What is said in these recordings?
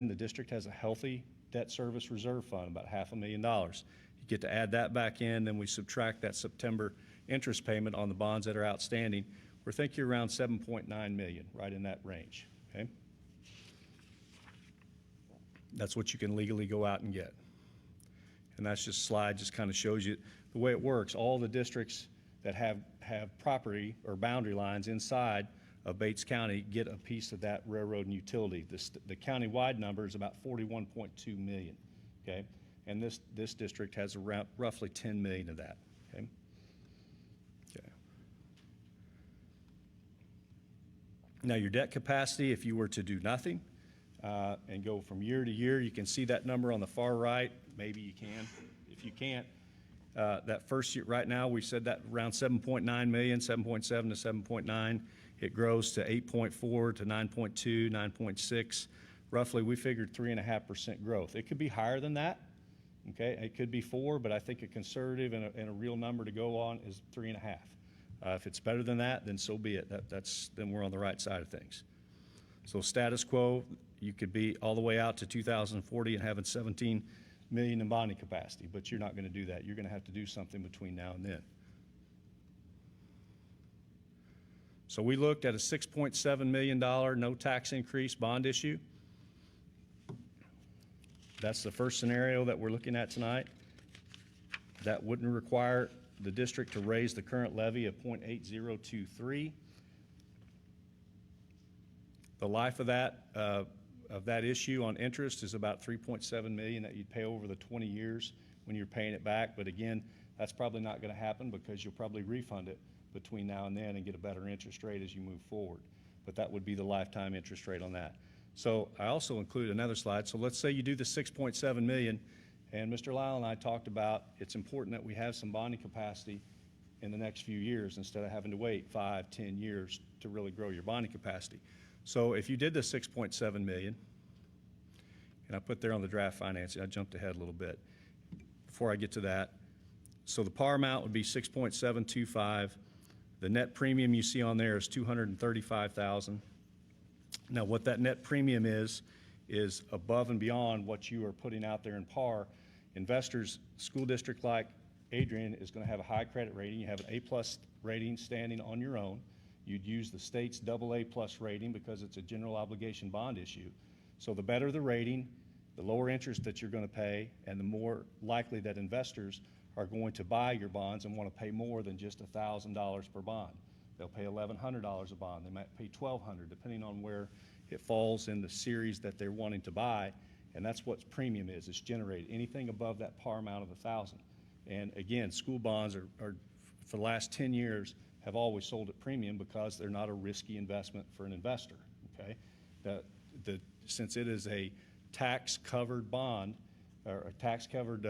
the district has a healthy debt service reserve fund, about $500,000. You get to add that back in, then we subtract that September interest payment on the bonds that are outstanding. We're thinking around $7.9 million, right in that range, okay? That's what you can legally go out and get. And that's just a slide, just kind of shows you the way it works. All the districts that have property or boundary lines inside of Bates County get a piece of that railroad and utility. The county-wide number is about 41.2 million, okay? And this district has around roughly 10 million of that, okay? Okay. Now your debt capacity, if you were to do nothing and go from year to year, you can see that number on the far right. Maybe you can. If you can't, that first year, right now, we said that around 7.9 million, 7.7 to 7.9. It grows to 8.4 to 9.2, 9.6. Roughly, we figured 3.5% growth. It could be higher than that, okay? It could be 4, but I think a conservative and a real number to go on is 3.5. If it's better than that, then so be it. Then we're on the right side of things. So status quo, you could be all the way out to 2040 and having 17 million in bonding capacity, but you're not going to do that. You're going to have to do something between now and then. So we looked at a $6.7 million no tax increase bond issue. That's the first scenario that we're looking at tonight. That wouldn't require the district to raise the current levy of 0.8023. The life of that issue on interest is about $3.7 million that you'd pay over the 20 years when you're paying it back. But again, that's probably not going to happen because you'll probably refund it between now and then and get a better interest rate as you move forward. But that would be the lifetime interest rate on that. So I also include another slide. So let's say you do the 6.7 million, and Mr. Lyle and I talked about it's important that we have some bonding capacity in the next few years instead of having to wait 5, 10 years to really grow your bonding capacity. So if you did the 6.7 million, and I put there on the draft financing, I jumped ahead a little bit before I get to that. So the par amount would be 6.725. The net premium you see on there is $235,000. Now what that net premium is above and beyond what you are putting out there in par. Investors, school district like Adrian is going to have a high credit rating. You have an A+ rating standing on your own. You'd use the state's AA+ rating because it's a general obligation bond issue. So the better the rating, the lower interest that you're going to pay, and the more likely that investors are going to buy your bonds and want to pay more than just $1,000 per bond. They'll pay $1,100 a bond. They might pay $1,200, depending on where it falls in the series that they're wanting to buy. And that's what premium is. It's generated. Anything above that par amount of $1,000. And again, school bonds are for the last 10 years have always sold at premium because they're not a risky investment for an investor. Okay, since it is a tax-covered bond or a tax-covered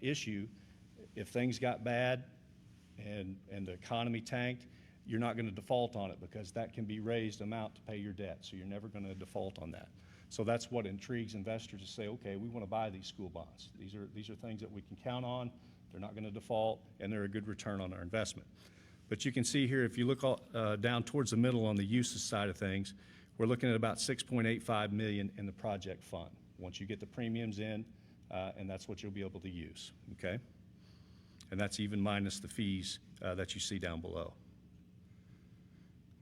issue, if things got bad and the economy tanked, you're not going to default on it because that can be raised amount to pay your debt. So you're never going to default on that. So that's what intrigues investors to say, okay, we want to buy these school bonds. These are things that we can count on. They're not going to default, and they're a good return on our investment. But you can see here, if you look down towards the middle on the uses side of things, we're looking at about $6.85 million in the project fund. Once you get the premiums in, and that's what you'll be able to use, okay? And that's even minus the fees that you see down below.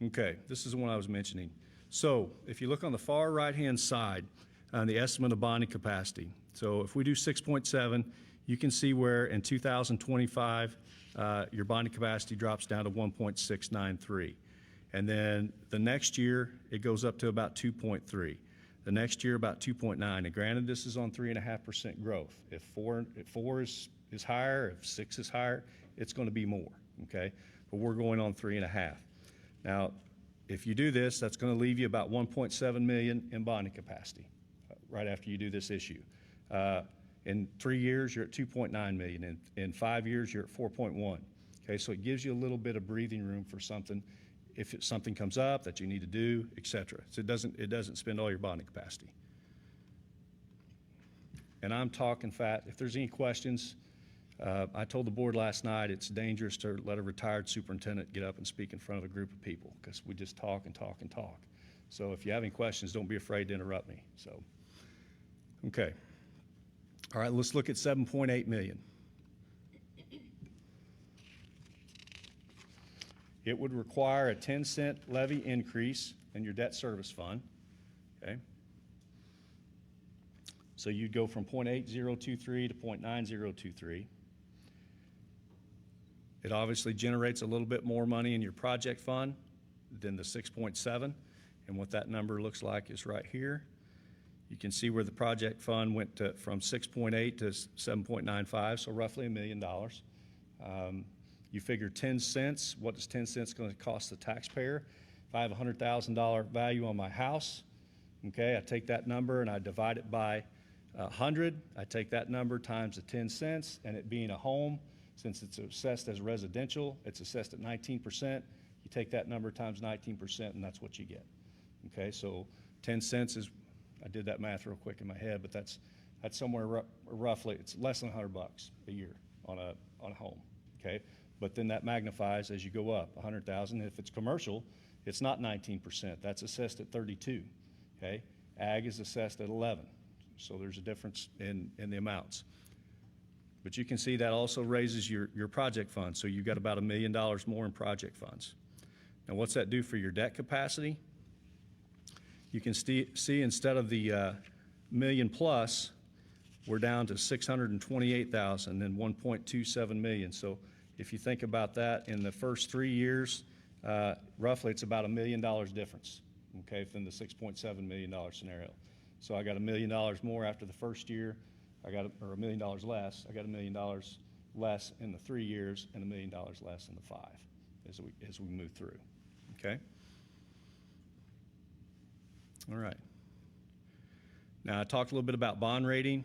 Okay, this is the one I was mentioning. So if you look on the far right-hand side, the estimate of bonding capacity. So if we do 6.7, you can see where in 2025, your bonding capacity drops down to 1.693. And then the next year, it goes up to about 2.3. The next year, about 2.9. And granted, this is on 3.5% growth. If four is higher, if 6 is higher, it's going to be more, okay? But we're going on 3.5. Now, if you do this, that's going to leave you about 1.7 million in bonding capacity right after you do this issue. In 3 years, you're at 2.9 million. In 5 years, you're at 4.1. Okay, so it gives you a little bit of breathing room for something if something comes up that you need to do, et cetera. So it doesn't spend all your bonding capacity. And I'm talking fat. If there's any questions, I told the board last night it's dangerous to let a retired superintendent get up and speak in front of a group of people because we just talk and talk and talk. So if you have any questions, don't be afraid to interrupt me. So, Okay. All right, let's look at 7.8 million. It would require a 10-cent levy increase in your debt service fund, okay? So you'd go from 0.8023 to 0.9023. It obviously generates a little bit more money in your project fund than the 6.7, and what that number looks like is right here. You can see where the project fund went from 6.8 to 7.95, so roughly $1 million. You figure 10 cents, what is 10 cents going to cost the taxpayer? If I have a $100,000 value on my house, okay, I take that number and I divide it by 100. I take that number times the 10 cents, and it being a home, since it's assessed as residential, it's assessed at 19%. You take that number times 19%, and that's what you get. Okay, so 10 cents is, I did that math real quick in my head, but that's somewhere roughly, it's less than $100 a year on a home. Okay, but then that magnifies as you go up. 100,000. If it's commercial, it's not 19%. That's assessed at 32. Okay, ag is assessed at 11. So there's a difference in the amounts. But you can see that also raises your project fund. So you've got about $1 million more in project funds. Now, what's that do for your debt capacity? You can see instead of the million plus, we're down to 628,000 and 1.27 million. So if you think about that, in the first 3 years, roughly it's about $1 million difference, okay, than the $6.7 million scenario. So I got $1 million more after the first year, or $1 million less. I got $1 million less in the 3 years and $1 million less in the 5 as we move through, okay? All right. Now, I talked a little bit about bond rating.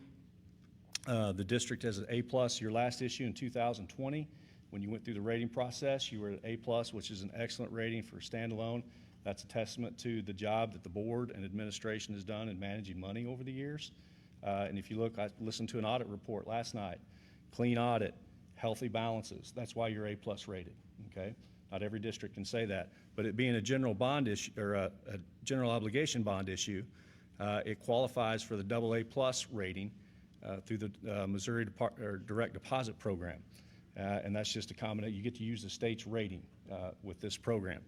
The district has an A+. Your last issue in 2020, when you went through the rating process, you were at A+, which is an excellent rating for a standalone. That's a testament to the job that the board and administration has done in managing money over the years. And if you look, I listened to an audit report last night. Clean audit, healthy balances. That's why you're A+ rated, okay? Not every district can say that. But it being a general bond issue, or a general obligation bond issue, it qualifies for the AA+ rating through the Missouri Direct Deposit Program. And that's just a combination. You get to use the state's rating with this program,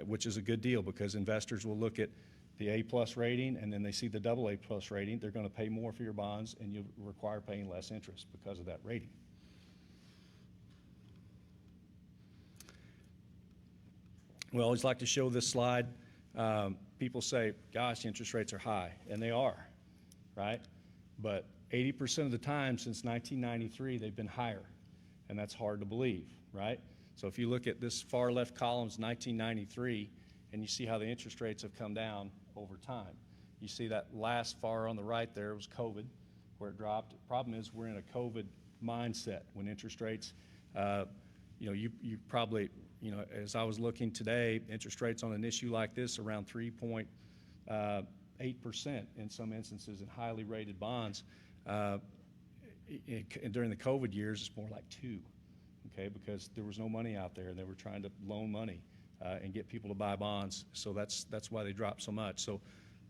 which is a good deal because investors will look at the A+ rating and then they see the AA+ rating. They're going to pay more for your bonds and you require paying less interest because of that rating. We always like to show this slide. People say, gosh, interest rates are high, and they are, right? But 80% of the time since 1993, they've been higher, and that's hard to believe, right? So if you look at this far left column's 1993, and you see how the interest rates have come down over time. You see that last far on the right there was COVID, where it dropped. The problem is we're in a COVID mindset when interest rates, you probably, as I was looking today, interest rates on an issue like this around 3.8% in some instances in highly rated bonds. During the COVID years, it's more like 2, okay, because there was no money out there and they were trying to loan money and get people to buy bonds. So that's why they dropped so much. So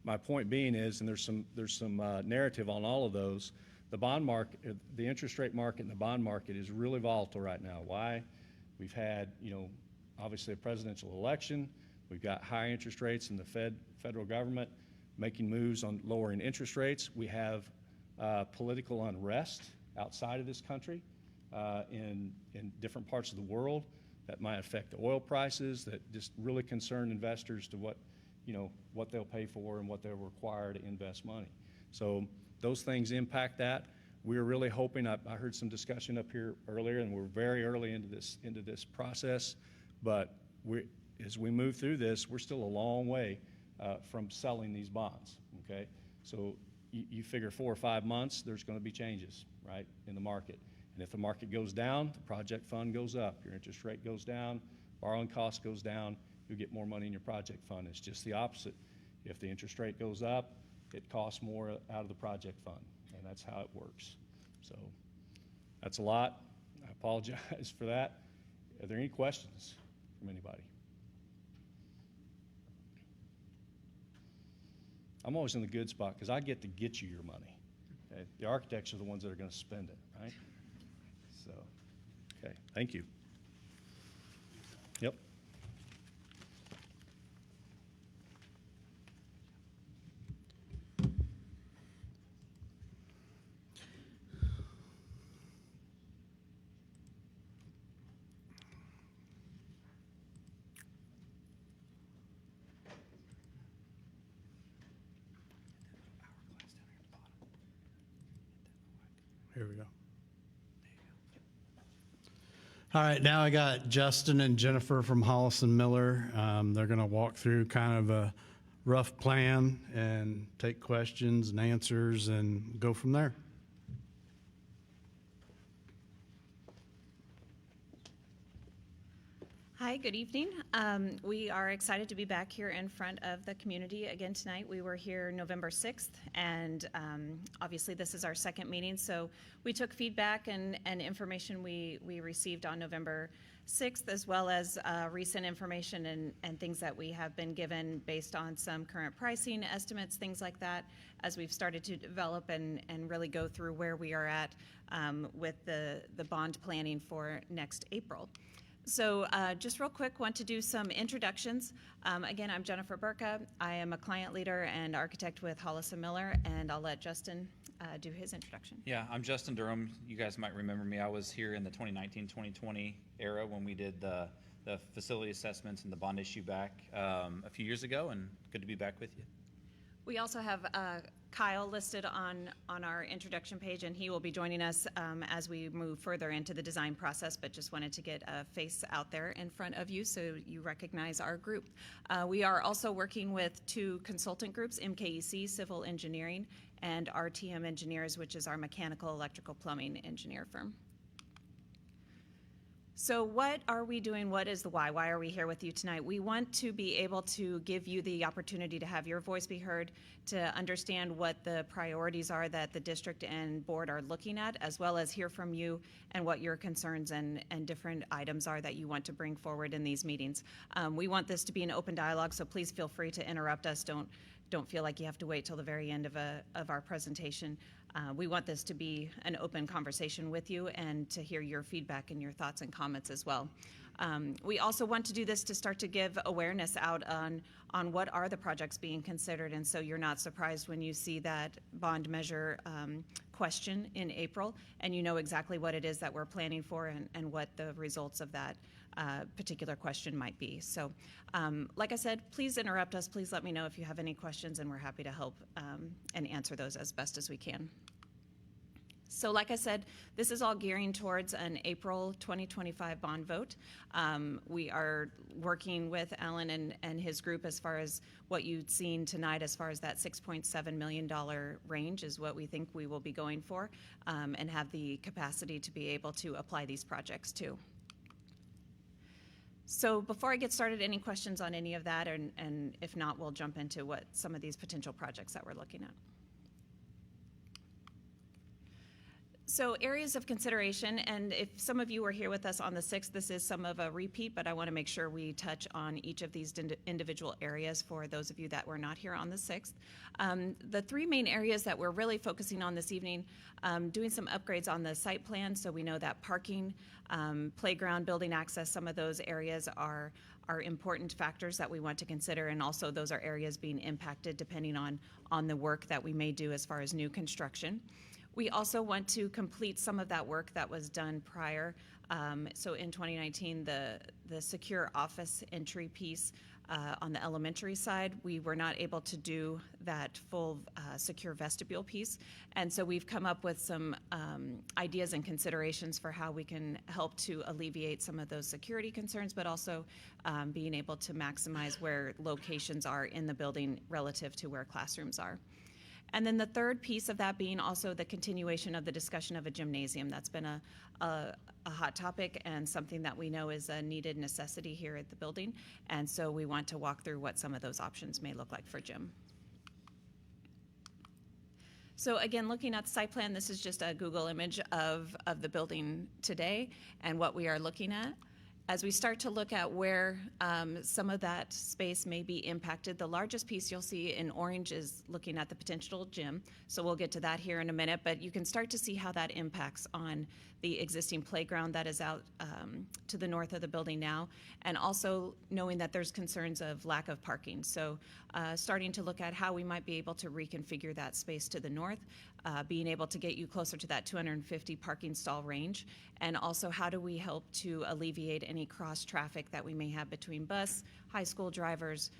my point being is, and there's some narrative on all of those, the bond market, the interest rate market and the bond market is really volatile right now. Why? We've had, obviously a presidential election. We've got high interest rates in the federal government making moves on lowering interest rates. We have political unrest outside of this country in different parts of the world that might affect the oil prices, that just really concern investors to what they'll pay for and what they'll require to invest money. So those things impact that. We're really hoping, I heard some discussion up here earlier, and we're very early into this process, but as we move through this, we're still a long way from selling these bonds, okay? So you figure 4 or 5 months, there's going to be changes, right, in the market. And if the market goes down, the project fund goes up. Your interest rate goes down, borrowing cost goes down, you get more money in your project fund. It's just the opposite. If the interest rate goes up, it costs more out of the project fund, and that's how it works. So that's a lot. I apologize for that. Are there any questions from anybody? I'm always in the good spot because I get to get you your money. Okay? The architects are the ones that are going to spend it, right? So, okay, thank you. Yep. Here we go. All right, now I got Justin and Jennifer from Hollis and Miller. They're going to walk through kind of a rough plan and take questions and answers and go from there. Hi, good evening. We are excited to be back here in front of the community again tonight. We were here November 6th, and obviously this is our second meeting, so we took feedback and information we received on November 6th, as well as recent information and things that we have been given based on some current pricing estimates, things like that, as we've started to develop and really go through where we are at with the bond planning for next April. So just real quick, want to do some introductions. Again, I'm Jennifer Burka. I am a client leader and architect with Hollis & Miller, and I'll let Justin do his introduction. Yeah, I'm Justin Durham. You guys might remember me. I was here in the 2019-2020 era when we did the facility assessments and the bond issue back a few years ago, and good to be back with you. We also have Kyle listed on our introduction page, and he will be joining us as we move further into the design process, but just wanted to get a face out there in front of you so you recognize our group. We are also working with two consultant groups, MKEC Civil Engineering and RTM Engineers, which is our mechanical, electrical, plumbing engineer firm. So what are we doing? What is the why? Why are we here with you tonight? We want to be able to give you the opportunity to have your voice be heard, to understand what the priorities are that the district and board are looking at, as well as hear from you and what your concerns and different items are that you want to bring forward in these meetings. We want this to be an open dialogue, so please feel free to interrupt us. Don't feel like you have to wait till the very end of our presentation. We want this to be an open conversation with you and to hear your feedback and your thoughts and comments as well. We also want to do this to start to give awareness out on what are the projects being considered, and so you're not surprised when you see that bond measure question in April, and you know exactly what it is that we're planning for and what the results of that particular question might be. So like I said, please interrupt us. Please let me know if you have any questions, and we're happy to help and answer those as best as we can. So like I said, this is all gearing towards an April 2025 bond vote. We are working with Alan and his group as far as what you've seen tonight, as far as that $6.7 million range is what we think we will be going for, and have the capacity to be able to apply these projects to. So before I get started, any questions on any of that? And if not, we'll jump into what some of these potential projects that we're looking at. So areas of consideration, and if some of you were here with us on the 6th, this is some of a repeat, but I want to make sure we touch on each of these individual areas for those of you that were not here on the 6th. The three main areas that we're really focusing on this evening, doing some upgrades on the site plan, so we know that parking, playground, building access, some of those areas are important factors that we want to consider, and also those are areas being impacted depending on the work that we may do as far as new construction. We also want to complete some of that work that was done prior. So in 2019, the secure office entry piece on the elementary side, we were not able to do that full secure vestibule piece. And so we've come up with some ideas and considerations for how we can help to alleviate some of those security concerns, but also being able to maximize where locations are in the building relative to where classrooms are. And then the third piece of that being also the continuation of the discussion of a gymnasium. That's been a hot topic and something that we know is a needed necessity here at the building. And so we want to walk through what some of those options may look like for gym. So again, looking at the site plan, this is just a Google image of the building today and what we are looking at. As we start to look at where some of that space may be impacted, the largest piece you'll see in orange is looking at the potential gym. So we'll get to that here in a minute, but you can start to see how that impacts on the existing playground that is out to the north of the building now, and also knowing that there's concerns of lack of parking. So starting to look at how we might be able to reconfigure that space to the north, being able to get you closer to that 250 parking stall range, and also how do we help to alleviate any cross traffic that we may have between bus, high school drivers,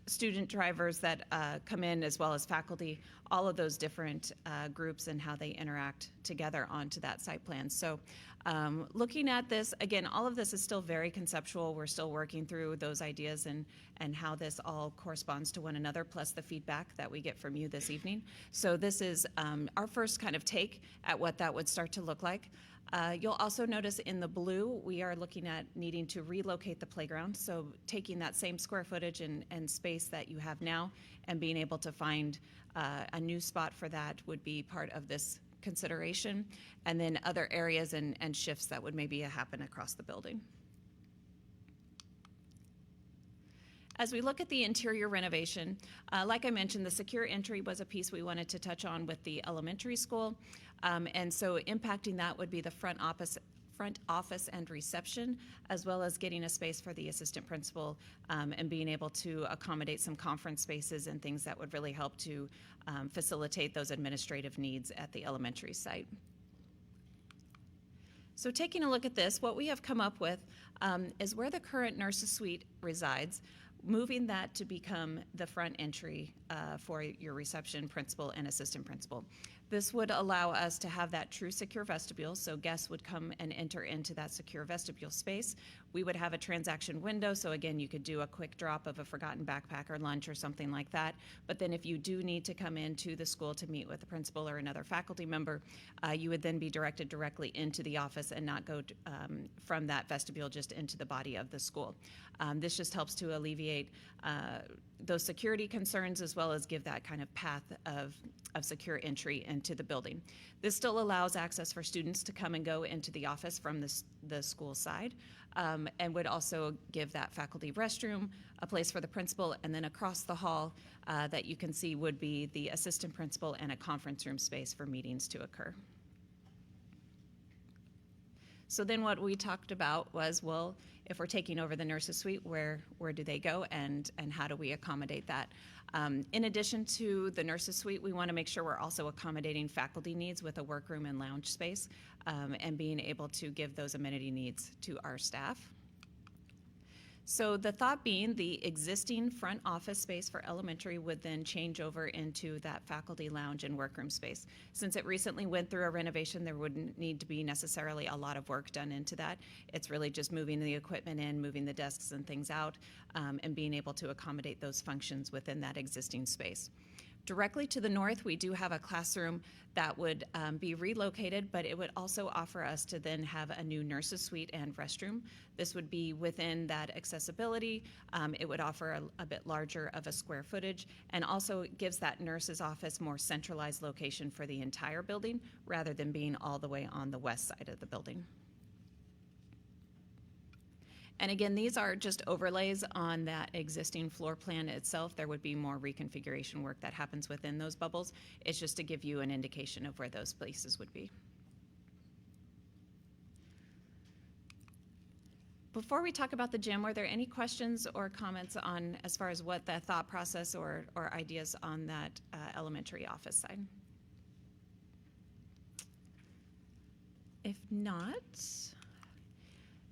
student drivers that come in, as well as faculty, all of those different groups and how they interact together onto that site plan. So looking at this, again, all of this is still very conceptual. We're still working through those ideas and how this all corresponds to one another, plus the feedback that we get from you this evening. So this is our first kind of take at what that would start to look like. You'll also notice in the blue, we are looking at needing to relocate the playground. So taking that same square footage and space that you have now and being able to find a new spot for that would be part of this consideration. And then other areas and shifts that would maybe happen across the building. As we look at the interior renovation, like I mentioned, the secure entry was a piece we wanted to touch on with the elementary school. And so impacting that would be the front office and reception, as well as getting a space for the assistant principal and being able to accommodate some conference spaces and things that would really help to facilitate those administrative needs at the elementary site. So taking a look at this, what we have come up with is where the current nurse's suite resides, moving that to become the front entry for your reception principal and assistant principal. This would allow us to have that true secure vestibule, so guests would come and enter into that secure vestibule space. We would have a transaction window, so again, you could do a quick drop of a forgotten backpack or lunch or something like that. But then if you do need to come into the school to meet with the principal or another faculty member, you would then be directed directly into the office and not go from that vestibule just into the body of the school. This just helps to alleviate those security concerns, as well as give that kind of path of secure entry into the building. This still allows access for students to come and go into the office from the school side, and would also give that faculty restroom, a place for the principal, and then across the hall that you can see would be the assistant principal and a conference room space for meetings to occur. So then what we talked about was, well, if we're taking over the nurse's suite, where do they go, and how do we accommodate that? In addition to the nurse's suite, we want to make sure we're also accommodating faculty needs with a workroom and lounge space, and being able to give those amenity needs to our staff. So the thought being the existing front office space for elementary would then change over into that faculty lounge and workroom space. Since it recently went through a renovation, there wouldn't need to be necessarily a lot of work done into that. It's really just moving the equipment in, moving the desks and things out, and being able to accommodate those functions within that existing space. Directly to the north, we do have a classroom that would be relocated, but it would also offer us to then have a new nurse's suite and restroom. This would be within that accessibility. It would offer a bit larger of a square footage, and also gives that nurse's office more centralized location for the entire building, rather than being all the way on the west side of the building. And again, these are just overlays on that existing floor plan itself. There would be more reconfiguration work that happens within those bubbles. It's just to give you an indication of where those places would be. Before we talk about the gym, were there any questions or comments on as far as what the thought process or ideas on that elementary office side? If not,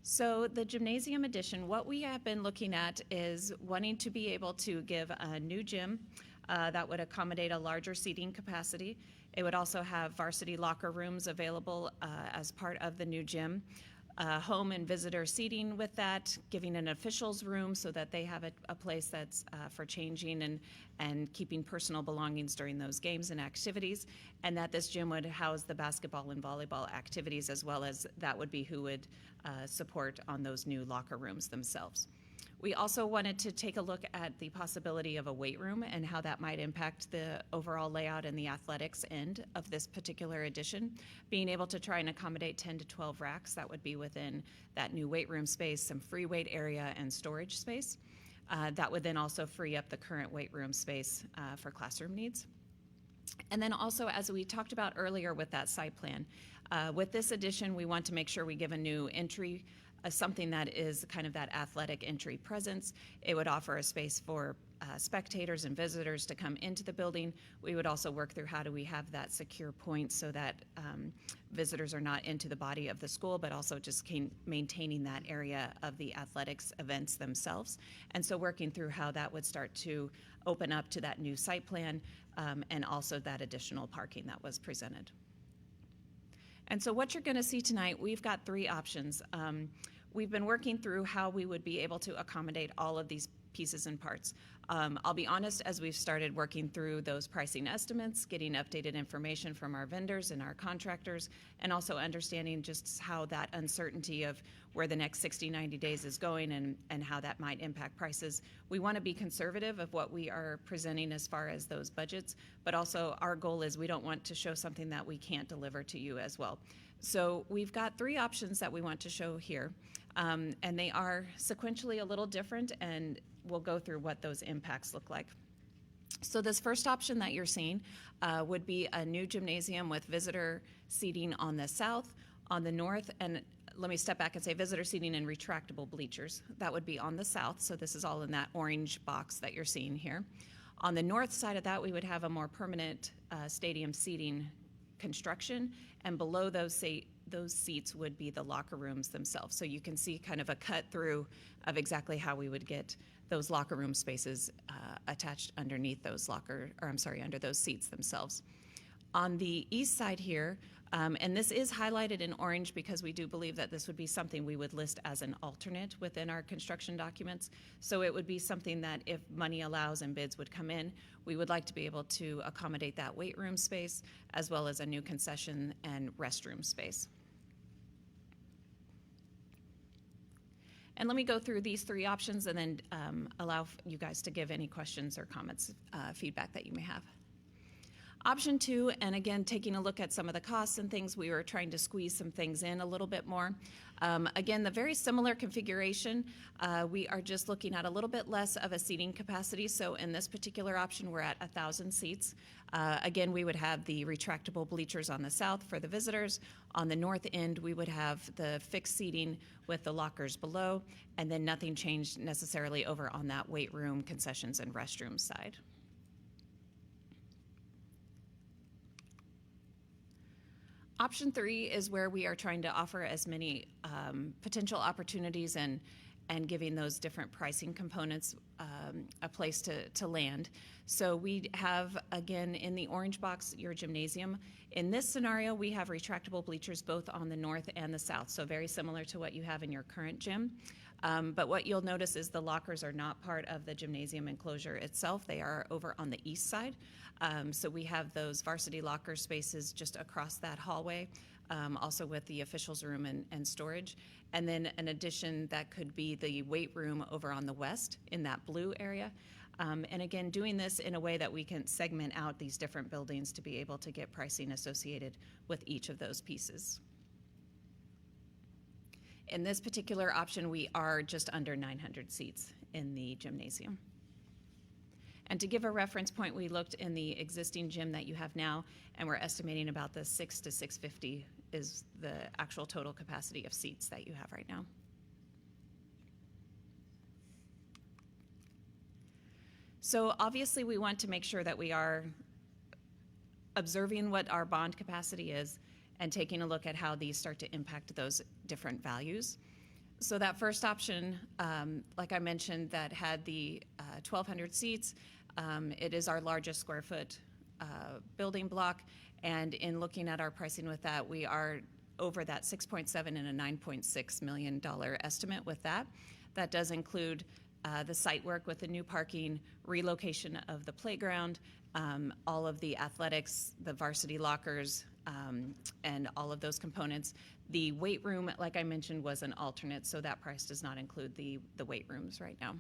so the gymnasium addition, what we have been looking at is wanting to be able to give a new gym that would accommodate a larger seating capacity. It would also have varsity locker rooms available as part of the new gym. Home and visitor seating with that, giving an officials room so that they have a place that's for changing and keeping personal belongings during those games and activities, and that this gym would house the basketball and volleyball activities, as well as that would be who would support on those new locker rooms themselves. We also wanted to take a look at the possibility of a weight room and how that might impact the overall layout and the athletics end of this particular addition. Being able to try and accommodate 10 to 12 racks, that would be within that new weight room space, some free weight area and storage space. That would then also free up the current weight room space for classroom needs. And then also, as we talked about earlier with that site plan, with this addition, we want to make sure we give a new entry, something that is kind of that athletic entry presence. It would offer a space for spectators and visitors to come into the building. We would also work through how do we have that secure point so that visitors are not into the body of the school, but also just maintaining that area of the athletics events themselves. And so working through how that would start to open up to that new site plan and also that additional parking that was presented. And so what you're going to see tonight, we've got three options. We've been working through how we would be able to accommodate all of these pieces and parts. I'll be honest, as we've started working through those pricing estimates, getting updated information from our vendors and our contractors, and also understanding just how that uncertainty of where the next 60, 90 days is going and how that might impact prices. We want to be conservative of what we are presenting as far as those budgets, but also our goal is we don't want to show something that we can't deliver to you as well. So we've got three options that we want to show here, and they are sequentially a little different, and we'll go through what those impacts look like. So this first option that you're seeing would be a new gymnasium with visitor seating on the south, on the north, and let me step back and say visitor seating and retractable bleachers. That would be on the south, so this is all in that orange box that you're seeing here. On the north side of that, we would have a more permanent stadium seating construction, and below those seats would be the locker rooms themselves. So you can see kind of a cut through of exactly how we would get those locker room spaces attached underneath those under those seats themselves. On the east side here, and this is highlighted in orange because we do believe that this would be something we would list as an alternate within our construction documents. So it would be something that if money allows and bids would come in, we would like to be able to accommodate that weight room space as well as a new concession and restroom space. And let me go through these three options and then allow you guys to give any questions or comments, feedback that you may have. Option two, and again, taking a look at some of the costs and things, we were trying to squeeze some things in a little bit more. Again, the very similar configuration, we are just looking at a little bit less of a seating capacity. So in this particular option, we're at 1,000 seats. Again, we would have the retractable bleachers on the south for the visitors. On the north end, we would have the fixed seating with the lockers below, and then nothing changed necessarily over on that weight room, concessions, and restroom side. Option three is where we are trying to offer as many potential opportunities and giving those different pricing components a place to land. So we have, again, in the orange box, your gymnasium. In this scenario, we have retractable bleachers both on the north and the south, so very similar to what you have in your current gym. But what you'll notice is the lockers are not part of the gymnasium enclosure itself. They are over on the east side. So we have those varsity locker spaces just across that hallway, also with the officials room and storage. And then an addition that could be the weight room over on the west in that blue area. And again, doing this in a way that we can segment out these different buildings to be able to get pricing associated with each of those pieces. In this particular option, we are just under 900 seats in the gymnasium. And to give a reference point, we looked in the existing gym that you have now, and we're estimating about the 600 to 650 is the actual total capacity of seats that you have right now. So obviously we want to make sure that we are observing what our bond capacity is and taking a look at how these start to impact those different values. So that first option, like I mentioned, that had the 1,200 seats, it is our largest square foot building block, and in looking at our pricing with that, we are over that $6.7 and a $9.6 million estimate with that. That does include the site work with the new parking, relocation of the playground, all of the athletics, the varsity lockers, and all of those components. The weight room, like I mentioned, was an alternate, so that price does not include the weight rooms right now.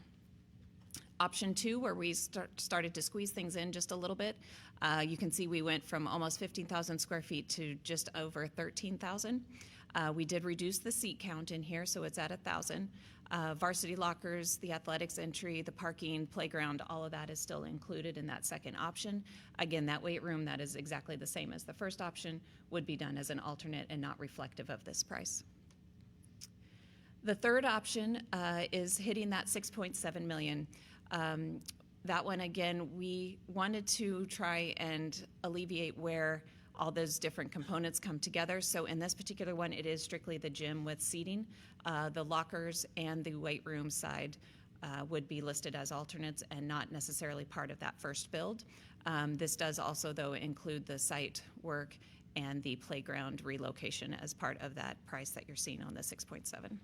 Option 2, where we started to squeeze things in just a little bit, you can see we went from almost 15,000 square feet to just over 13,000. We did reduce the seat count in here, so it's at 1,000. Varsity lockers, the athletics entry, the parking, playground, all of that is still included in that second option. Again, that weight room, that is exactly the same as the first option, would be done as an alternate and not reflective of this price. The third option is hitting that 6.7 million. That one, again, we wanted to try and alleviate where all those different components come together. So in this particular one, it is strictly the gym with seating. The lockers and the weight room side would be listed as alternates and not necessarily part of that first build. This does also, though, include the site work and the playground relocation as part of that price that you're seeing on the 6.7.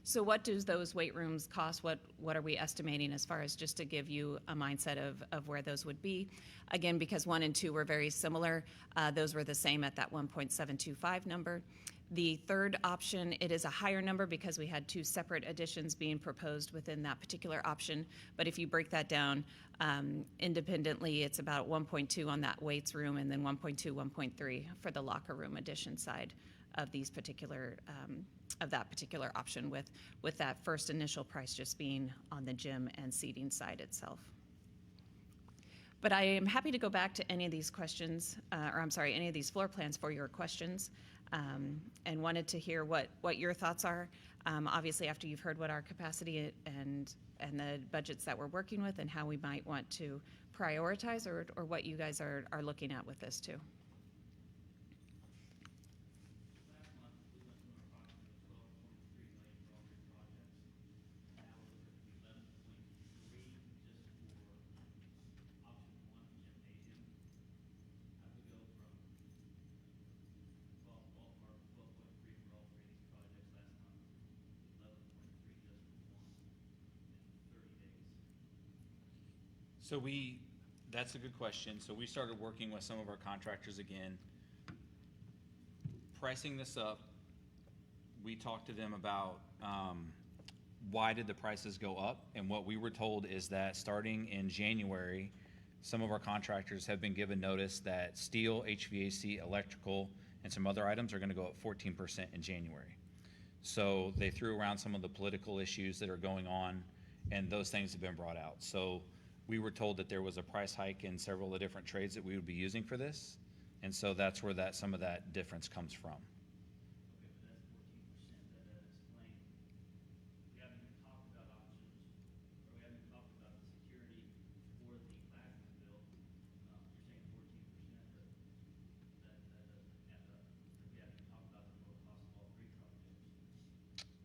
So what do those weight rooms cost? What are we estimating as far as just to give you a mindset of where those would be? Again, because 1 and 2 were very similar, those were the same at that 1.725 number. The third option, it is a higher number because we had 2 separate additions being proposed within that particular option. But if you break that down independently, it's about 1.2 on that weights room and then 1.2, 1.3 for the locker room addition side of these particular of that particular option, with that first initial price just being on the gym and seating side itself. But I am happy to go back to any of these questions, any of these floor plans for your questions, and wanted to hear what your thoughts are. Obviously, after you've heard what our capacity and the budgets that we're working with and how we might want to prioritize, or what you guys are looking at with this too. So that's a good question. So we started working with some of our contractors again. Pricing this up, we talked to them about why did the prices go up? And what we were told is that starting in January, some of our contractors have been given notice that steel, HVAC, electrical, and some other items are gonna go up 14% in January. So they threw around some of the political issues that are going on, and those things have been brought out. So we were told that there was a price hike in several of the different trades that we would be using for this. And so that's where some of that difference comes from. Okay, but that's 14%, that doesn't explain. We haven't even talked about options, or we haven't talked about the security for the classroom build. You're saying 14%, but that doesn't add up. We haven't even talked about the total cost of all 3 projects.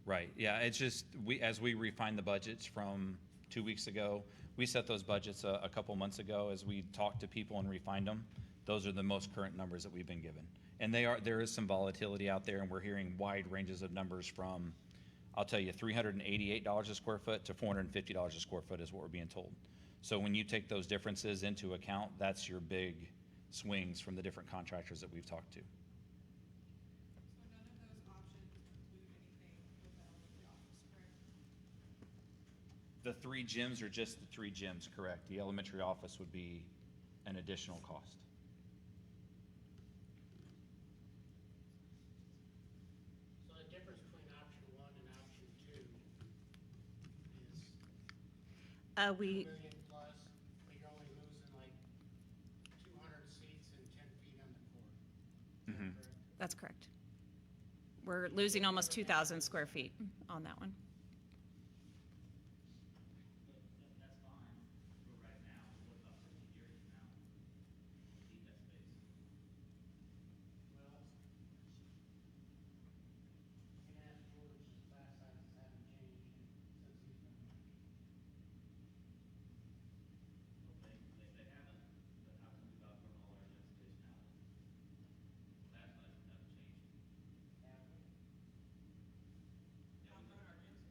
Right, yeah, it's just, as we refined the budgets from 2 weeks ago, we set those budgets a couple months ago. As we talked to people and refined them, those are the most current numbers that we've been given. And there is some volatility out there, and we're hearing wide ranges of numbers from, I'll tell you, $388 a square foot to $450 a square foot is what we're being told. So when you take those differences into account, that's your big swings from the different contractors that we've talked to. So none of those options include anything with the elementary office, correct? The 3 gyms are just the 3 gyms, correct? The elementary office would be an additional cost. So the difference between option 1 and option 2 is $2 We million plus, but you're only losing like 200 seats and 10 feet on the court. Is that correct? That's correct. We're losing almost 2,000 square feet on that one. That's fine for right now, but what about 15 years from now? Need that space. Well, you can ask George's class sizes haven't changed since he's been here. Okay, they haven't, but how come we've outgrown all our gym space now? Class sizes haven't changed. Have we? Yeah, outgrown our gym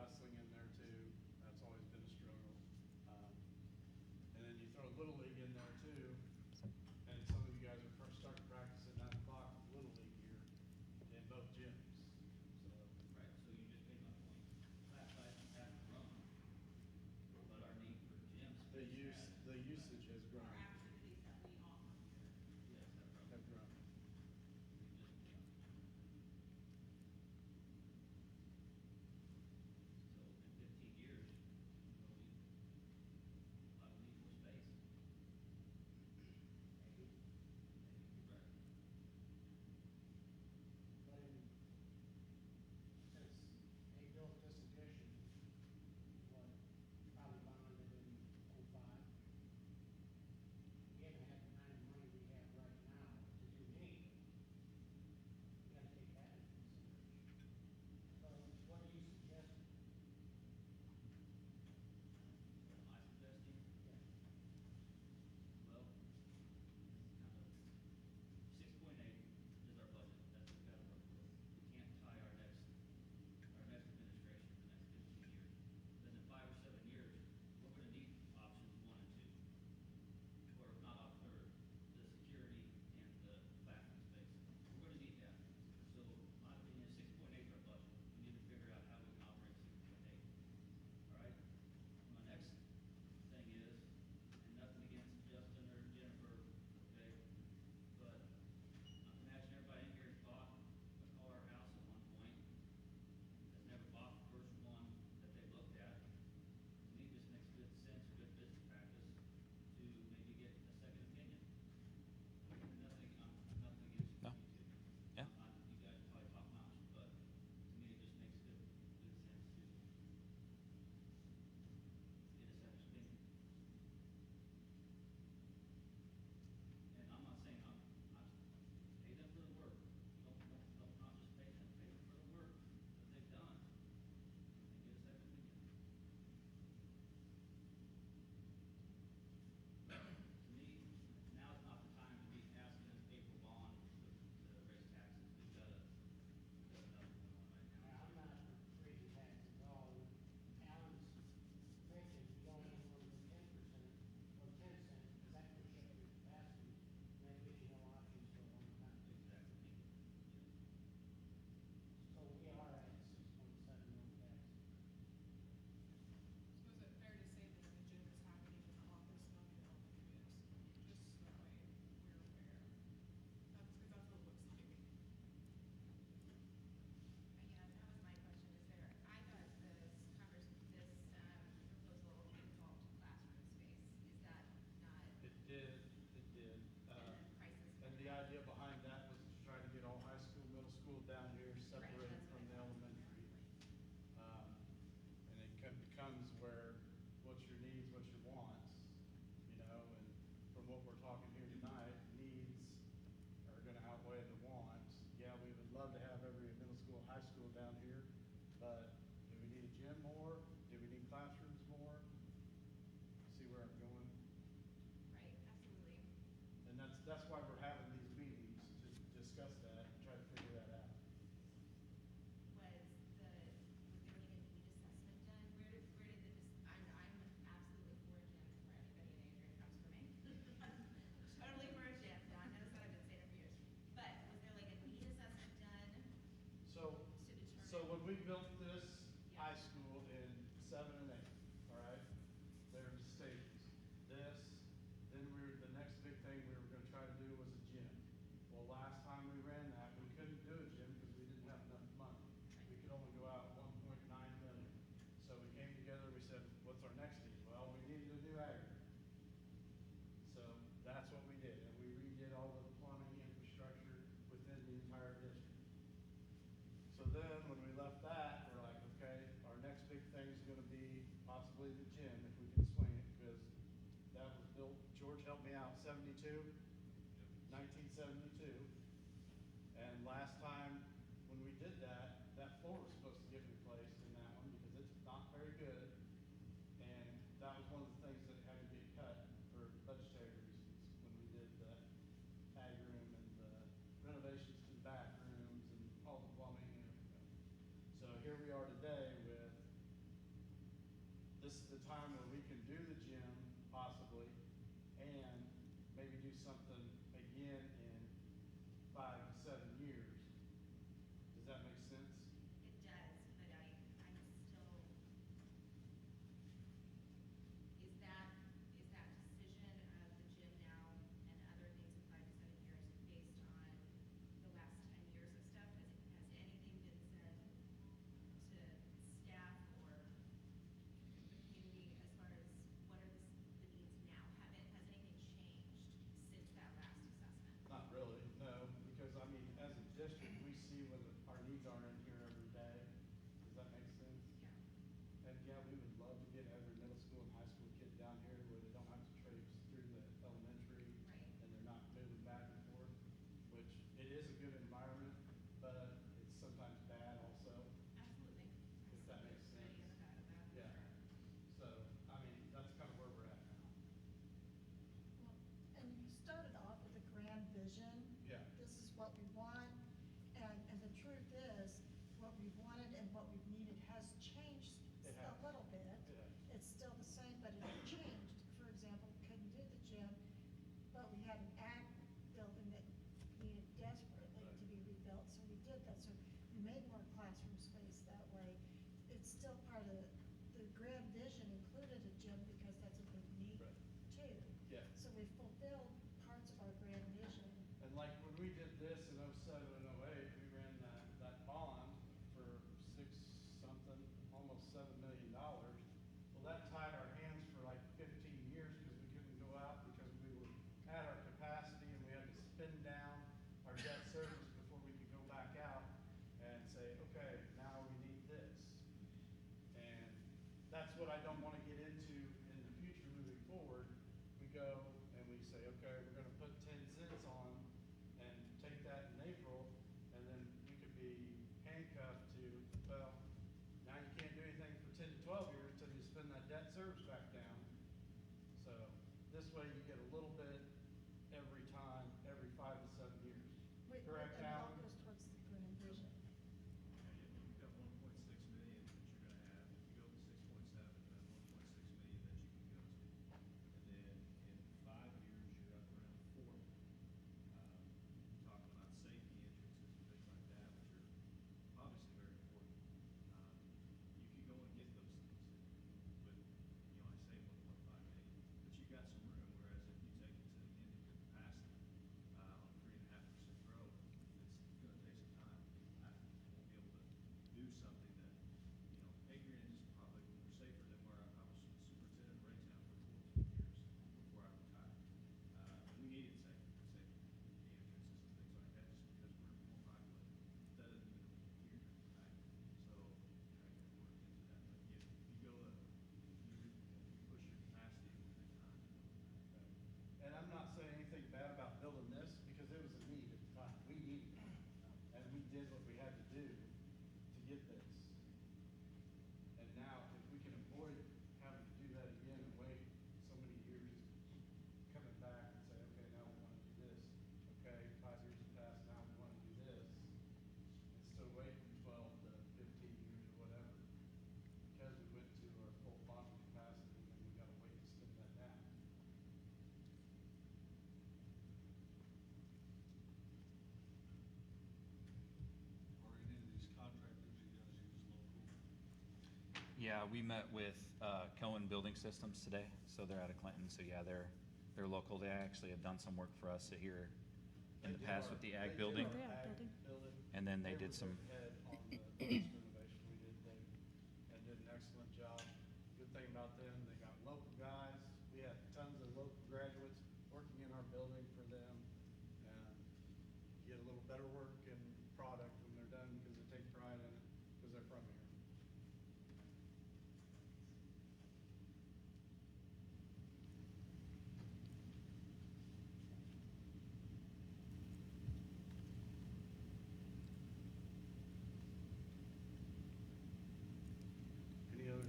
wrestling in there too. That's always been a struggle. And then you throw Little League in there too. And some of you guys are starting to practice at 9 o'clock with Little League here in both gyms. So, Right, so you just made my point. Class sizes have grown, but our need for gym the space has. usage has grown. Our activities that we offer here. Yes, have grown. Have grown. So in 15 years, I will need more space. Maybe. Right. But since they built this addition, what, probably bonded in '05, we haven't had the kind of money we have right now to do anything. We gotta take that into consideration. So what do you suggest? What am I suggesting? Yeah. Well, kind of, 6.8 is our budget, that's what we've got to work with. We can't tie our next administration for the next 15 years. Then in 5 or 7 years, we're gonna need options 1 and 2. Or not option, or the security and the classroom space. We're gonna need that. So my opinion is 6.8 is our budget. We need to figure out how we can operate 6.8. All right? My next thing is, and nothing against Justin or Jennifer, okay, but I imagine everybody in here has bought a car or house at one point, has never bought the first one that they looked at. To me, this makes good sense, good business practice to maybe get a second opinion. Nothing against you. No. two. Yeah. You guys are probably top notch, but to me, it just makes good sense to get a second opinion. And I'm not saying I pay them for the work. Don't not just pay them for the work that they've done and get a second opinion. To me, now's not the time to be asking April Bond to raise taxes. We've got enough going on right now. I'm not for raising taxes at all. Alan's mentioned you don't want to go to 10% or 10 cents, because that would shut your capacity, and that gives you no options for a long time. Exactly. So we are at 6.7 on taxes. So is it fair to say that the gym is happening in the office, not in the elementary is? Just so that way we're aware. That's, because that's what it looks like. Yeah, that was my question, is there, I thought this proposal involved classroom space, is that not, It did. and then prices? And the idea behind that was to try to get all high school, middle school down here separated that's from what the I thought. elementary. And it becomes where, what's your needs, what's your wants, you know, and from what we're talking here tonight, needs are gonna outweigh the wants. Yeah, we would love to have every middle school, high school down here, but do we need a gym more? Do we need classrooms more? See where I'm going? Right, absolutely. And that's why we're having these meetings, to discuss that and try to figure that out. Was there like a need assessment done? Where did I'm absolutely for a gym for anybody in Andrew comes for me. Totally for a gym, Don knows that, I've been saying it for years. But was there like a need assessment done So, to determine? so when we built this Yeah. high school in 7 and 8, all right, there's stages. This, then the next big thing we were gonna try to do was a gym. Well, last time we ran that, we couldn't do a gym because we didn't have enough money. We could only go out 1.9 million. So we came together, we said, what's our next need? Well, we needed a new aggregate. So that's what we did, and we redid all the plumbing infrastructure within the entire district. So then, when we left that, we're like, okay, our next big thing is gonna be possibly the gym, if we can swing it, because that was built, George helped me out, 1972. And last time, when we did that, that floor was supposed to get replaced in that one, because it's not very good. And that was one of the things that had to get cut for budgetary reasons, when we did the ag room and the renovations to the bathrooms and all the plumbing and everything. So here we are today with this is the time where we can do the gym possibly, and maybe do something again in 5 to 7 years. Does that make sense? It does, but I'm still, is that decision of the gym now and other things in 5 to 7 years based on the last 10 years of stuff? Has anything been said to staff or the community as far as what are the needs now? Has anything changed since that last assessment? Not really, no, because I mean, as a district, we see what our needs are in here every day. Does that make sense? Yeah. And yeah, we would love to get every middle school and high school kid down here where they don't have to traipse through the elementary. Right. And they're not moving back and forth, which it is a good environment, but it's sometimes bad also. Absolutely. If that makes Ready sense. in the back of that. Yeah. Sure. So, I mean, that's kind of where we're at now. And you started off with a grand vision. Yeah. This is what we want, and the truth is, what we've wanted and what we've needed has changed It a has. little bit. It has. It's still the same, but it has changed. For example, we couldn't do the gym, but we had an ag building that needed desperately to be rebuilt, so we did that. So we made more classroom space that way. It's still part of the grand vision included a gym because that's a big need Right. too. Yeah. So we fulfilled parts of our grand vision. And like when we did this in '07 and '08, we ran that bond for almost $7 million. Well, that tied our hands for like 15 years because we couldn't go out because we were at our capacity and we had to spin down our debt service before we could go back out and say, okay, now we need this. And that's what I don't want to get into in the future moving forward. We go and we say, okay, we're gonna put 10 cents on and take that in April, and then we could be handcuffed to, well, now you can't do anything for 10 to 12 years until you spend that debt service back down. So this way you get a little bit every time, every 5 to 7 years. Correct, And it all Alan? goes towards the grand vision. You've got 1.6 million that you're gonna have, if you go to 6.7, you have 1.6 million that you can go to. And then in 5 years, you're up around 4. Talking about safety entrances and things like that, which are obviously very important. You could go and get those things with, I say 1.5 million, but you've got some room, whereas if you take it to the end of your capacity, on 3.5% growth, it's gonna take some time. I won't be able to do something that, Adrian is probably more safer than where I was superintendent of Raytown for 14 years before I retired. We needed safety, the entrances and things like that, just because we're more populated. That doesn't mean we can hear, right? So, I can work into that, but if you go to, you push your capacity, it will take time. And I'm not saying anything bad about building this because it was a need at the time. We needed it. And we did what we had to do to get this. And now, if we can avoid having to do that again and wait so many years, coming back and say, okay, now we want to do this. Okay, 5 years have passed, now we want to do this. Instead of waiting 12 to 15 years or whatever. Because we went to our full bonding capacity and then we got to wait to spend that down. Are any of these contractors you guys use local? Yeah, we met with Cohen Building Systems today, so they're out of Clinton, so yeah, they're local. They actually have done some work for us here in the They did past our- with the they ag did building. our The ag ag building. building. And then they were did some- the head on the last renovation we did there and did an excellent job. Good thing about them, they got local guys. We had tons of local graduates working in our building for them. And get a little better work and product when they're done because they take pride in it because they're from here.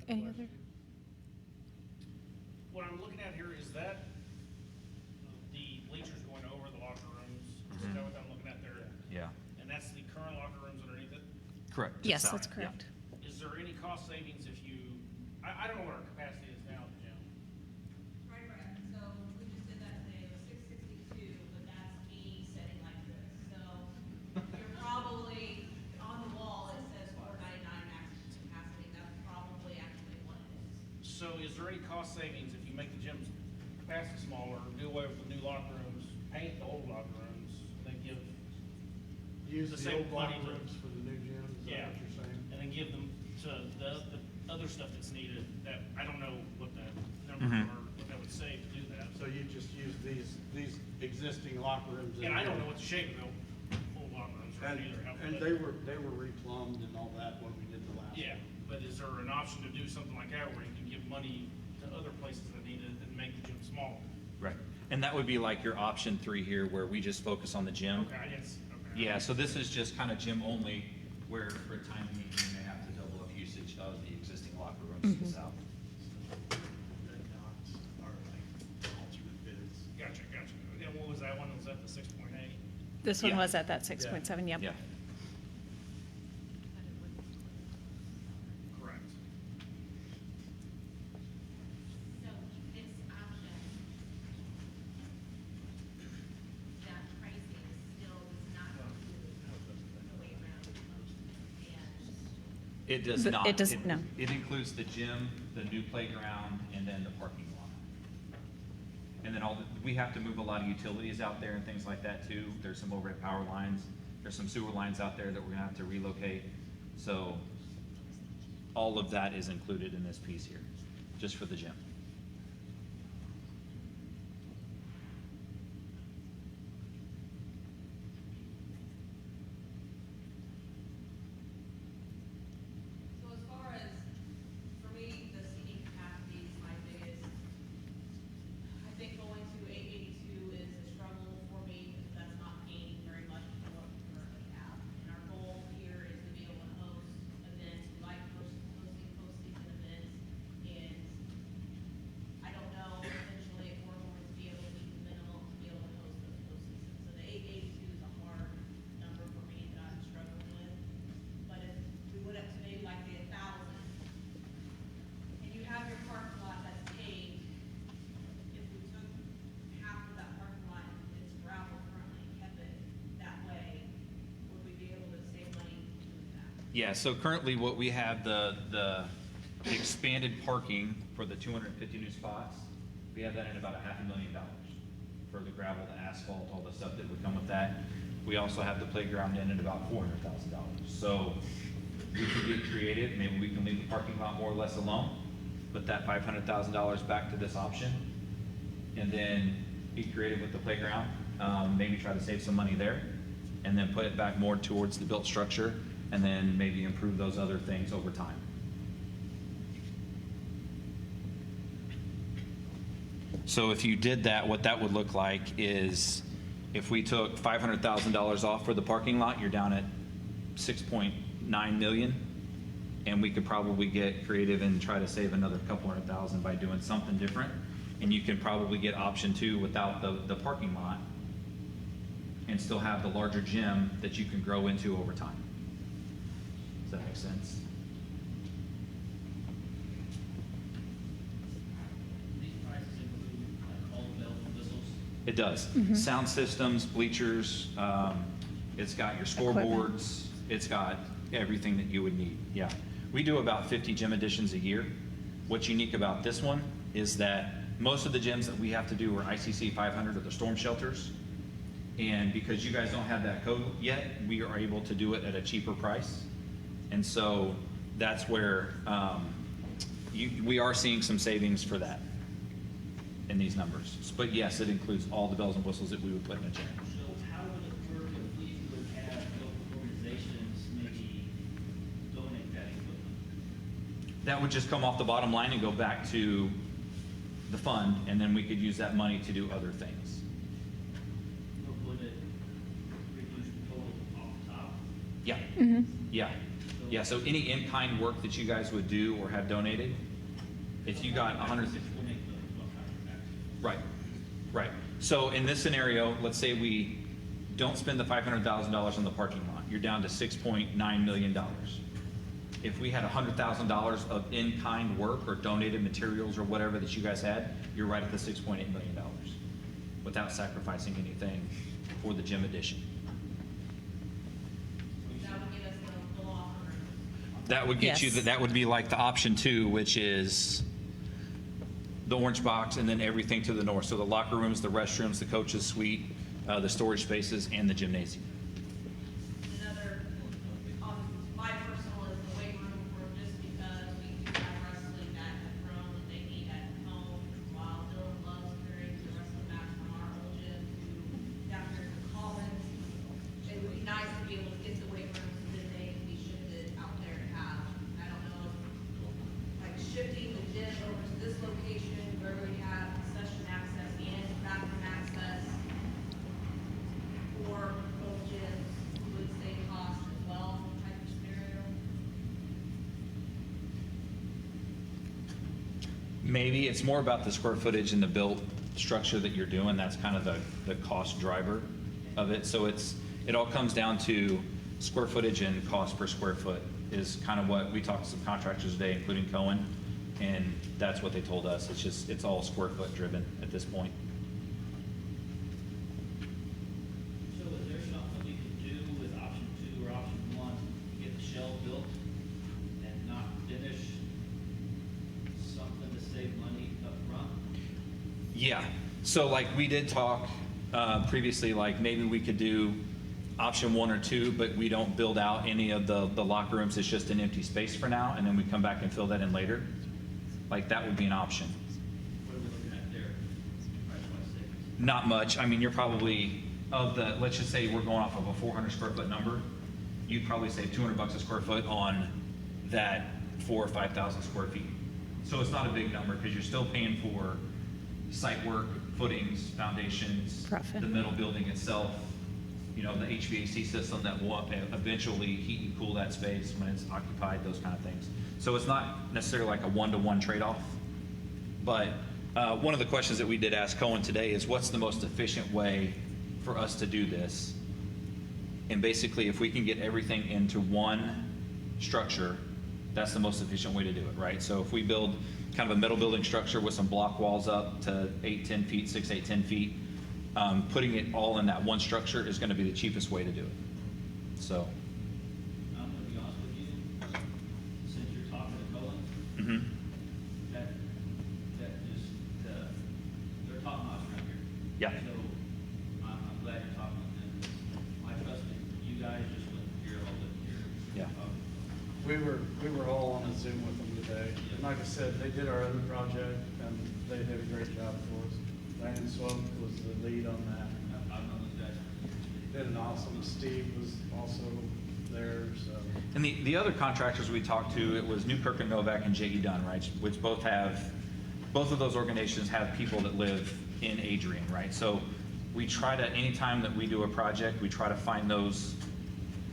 Any other questions? What I'm looking at here, is that the bleachers going over the locker rooms? Is that what I'm looking at there? Yeah, And that's the current locker rooms underneath it? correct. Yes, South, that's yeah. correct. Is there any cost savings if you I don't know what our capacity is now at the gym. Right, so we just did that today, it was 662, but that's me sitting like this. So you're probably, on the wall, it says 499 max capacity, that's probably actually what it is. So is there any cost savings if you make the gym's capacity smaller, do away with the new locker rooms, paint the old locker rooms, then give, Use The the same old locker money to- rooms for the new gym, is yeah, that what you're saying? and then give them to the other stuff that's needed, that, I don't know what the numbers are, what that would save to do that. So you just use these existing locker rooms. And I don't know what the shape of the old locker rooms are And, either. and they were replumbed and all that when we did the last. Yeah, but is there an option to do something like that where you can give money to other places that need it and make the gym smaller? Right. And that would be like your option 3 here, where we just focus on the gym. Okay, yes, okay. Yeah, so this is just kind of gym only, where for a time being, you may have to double up usage of the existing locker rooms to the south. Gotcha. And what was that one? Was that the 6.8? This one Yeah. was at that 6.7, yep. Yeah. Correct. So this option, that pricing still does not include the weight room and It does But not. it doesn't- no. It includes the gym, the new playground, and then the parking lot. And then we have to move a lot of utilities out there and things like that too. There's some overhead power lines, there's some sewer lines out there that we're gonna have to relocate. So all of that is included in this piece here, just for the gym. so as far as, for me, the seating capacity is my biggest, I think going to 882 is a struggle for me, because that's not gaining very much from what we currently have. And our goal here is to be able to host events, we like hosting postseason events, and I don't know eventually if we're going to be able to meet the minimum to be able to host those postseasons. So the 882 is a hard number for me that I'm struggling with. But if we went up to maybe like the 1,000, and you have your parking lot that's paved, if we took half of that parking lot, and it's gravel currently, and kept it that way, would we be able to save money doing that? Yeah, so currently what we have, the expanded parking for the 250 new spots, we have that at about $500,000 for the gravel, the asphalt, all the stuff that would come with that. We also have the playground in at about $400,000. So we can get creative, maybe we can leave the parking lot more or less alone, put that $500,000 back to this option, and then be creative with the playground, maybe try to save some money there, and then put it back more towards the built structure, and then maybe improve those other things over time. So if you did that, what that would look like is, if we took $500,000 off for the parking lot, you're down at 6.9 million. And we could probably get creative and try to save another couple $100,000 by doing something different. And you can probably get option 2 without the parking lot, and still have the larger gym that you can grow into over time. Does that make sense? These prices include like all the bells and whistles. It does. Sound systems, bleachers, it's got your Equipment. scoreboards, it's got everything that you would need, yeah. We do about 50 gym additions a year. What's unique about this one is that most of the gyms that we have to do are ICC 500 or the storm shelters. And because you guys don't have that code yet, we are able to do it at a cheaper price. And so that's where we are seeing some savings for that in these numbers. But yes, it includes all the bells and whistles that we would put in a gym. So how would it work if we would have local organizations maybe donate that equipment? That would just come off the bottom line and go back to the fund, and then we could use that money to do other things. Or would it reduce the total off the top? Yeah, yeah, yeah. So any in-kind work that you guys would do or have donated, if you got 100, We'll make the 1,200 back. right. So in this scenario, let's say we don't spend the $500,000 on the parking lot. You're down to $6.9 million. if we had $100,000 of in-kind work or donated materials or whatever that you guys had, you're right at the $6.8 million without sacrificing anything for the gym addition. That would get us the locker room. That would get you, Yes. that would be like the option 2, which is the orange box and then everything to the north. So the locker rooms, the restrooms, the coaches suite, the storage spaces, and the gymnasium. Another, my personal is the weight room for just because we do have wrestling at the room that they need at home. While Dylan loves carrying the wrestling mats from our old gym to down here in the commons, it would be nice to be able to get the weight rooms that they can be shifted out there to have. I don't know, like shifting the gym over to this location where we have session access and bathroom access for both gyms would save cost as well, type of scenario. Maybe it's more about the square footage and the built structure that you're doing. That's kind of the cost driver of it. So it all comes down to square footage and cost per square foot is kind of what we talked to some contractors today, including Cohen, and that's what they told us. It's all square foot driven at this point. So is there something we could do with option 2 or option 1 to get the shell built and not finish something to save money up front? Yeah, so like we did talk previously, like maybe we could do option 1 or 2, but we don't build out any of the locker rooms. It's just an empty space for now, and then we come back and fill that in later. Like that would be an option. What are we looking at there, price-wise savings? Not much. I mean, you're probably, let's just say we're going off of a 400 square foot number, you'd probably save $200 a square foot on that 4,000 or 5,000 square feet. So it's not a big number because you're still paying for site work, footings, foundations, Profit. the metal building itself, you know, the HVAC system that will eventually heat and cool that space when it's occupied, those kind of things. So it's not necessarily like a one-to-one trade-off. But one of the questions that we did ask Cohen today is what's the most efficient way for us to do this? And basically, if we can get everything into one structure, that's the most efficient way to do it, right? So if we build kind of a metal building structure with some block walls up to 8, 10 feet, 6, 8, 10 feet, putting it all in that one structure is going to be the cheapest way to do it. So. I'm gonna be honest with you, since you're talking to Cohen, Mhm. that just, they're top notch around here. Yeah. So, I'm glad you're talking with them. I trust that you guys just went here, all went here. Yeah. We were all on a Zoom with them today. And like I said, they did our other project and they did a great job for us. Landon Swope was the lead on that. I've known these guys. Did an awesome, Steve was also there, so. And the other contractors we talked to, it was Newkirk and Novak and J.E. Dunn, right? Which both of those organizations have people that live in Adrian, right? So we try to, anytime that we do a project, we try to find those